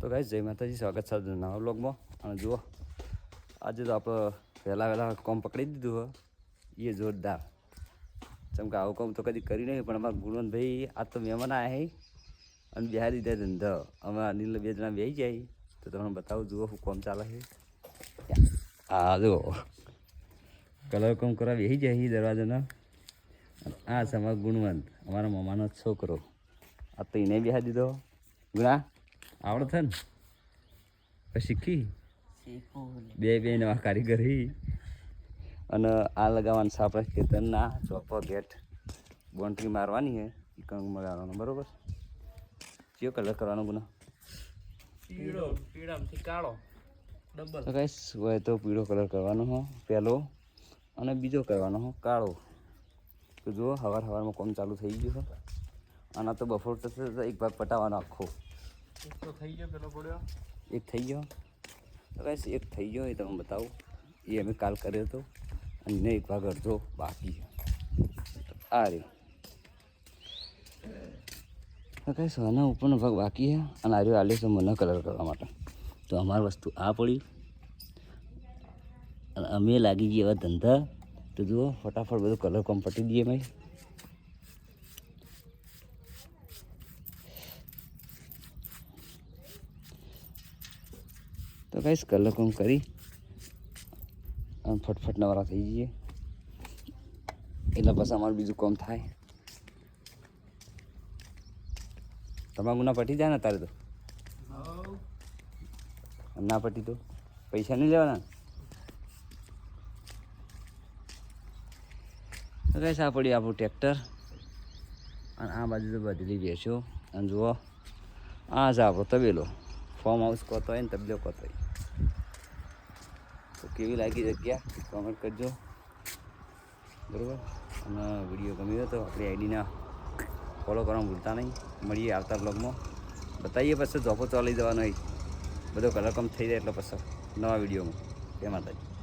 તો ગાઈસ જય માતાજી, સ્વાગત છે નવા વ્લોગમાં. અને જુઓ આજે તો આપણે વહેલા કોમ પકડી દીધું હોય એ જોરદાર. જેમ કે આવું કોમ તો કદી કરી નહીં, પણ અમારા ગુણવંતભાઈ આજ તો મહેમાન આવ્યા છે અને બિહારી દે ધંધો. અમે અનિલ બે જણા બેસી જાય તો તમને બતાવું. જુઓ શું કોમ ચાલે છે. હા જુઓ કલર કોમ કરવા બેસી જાય દરવાજાના. આ છે અમારો ગુણવંત, અમારા મામાનો છોકરો. આ તો એને બેસી દીધો. ગુણા આવડે છે ને? શીખી બે નવા કારીગરી. અને આ લગાવવાનું છે આપણે ખેતરના ચોપો ગેટ. બાઉન્ડ્રી મારવાની છે એ કંગ મારવાનો. બરાબર? કયો કલર કરવાનો ગુના? પીળાથી કાળો ડબલ. તો કઈ હોય તો પીળો કલર કરવાનો હો પહેલો, અને બીજો કરવાનો હો કાળો. તો જુઓ સવારમાં કોમ ચાલુ થઈ ગયું છે. આના તો બફોર થશે તો એક ભાગ પટાવવાનો આખો. તો થઈ ગયો પેલો પડ્યો. એક થઈ ગયો. તો કઈ એક થઈ ગયો એ તમે બતાવું. એ અમે કાલ કર્યો હતો અને એક ભાગ અડધો બાકી છે. આ રે કઈ સોના ઉપરનો ભાગ બાકી છે અને આર્યો આલ્યો છે મને કલર કરવા માટે. તો અમારી વસ્તુ આ પડી અને અમે લાગી ગઈ એવા ધંધા. તો જુઓ ફટાફટ બધું કલર કોમ પટી દઈએ મેં. તો કઈ કલર કોમ કરી અને ફટફટ નવરા થઈ જઈએ એટલે પછી અમારું બીજું કોમ થાય. તમારું ના પટી જાય ને તારે તો? ના પટી તો પૈસા નહીં લેવાના. તો કઈ સા પડ્યું આપણું ટ્રેક્ટર. અને આ બાજુ તો બદલી બેસ્યો. અને જુઓ આ છે આપણો તબેલો. ફાર્મ હાઉસ કોતો હોય ને તબેલો કોતો હોય. તો કેવી લાગી જગ્યા કોમેન્ટ કરજો. બરાબર? અને વિડીયો ગમ્યો તો આપણી આઈડીના ફોલો કરવાનું ભૂલતા નહીં. મળીએ આવતા બ્લોગમાં. બતાવીએ પછી જોપો ચાલી જવાનો હોય. બધો કલર કમ થઈ જાય એટલે પછી નવા વિડીયોમાં. જય માતાજી.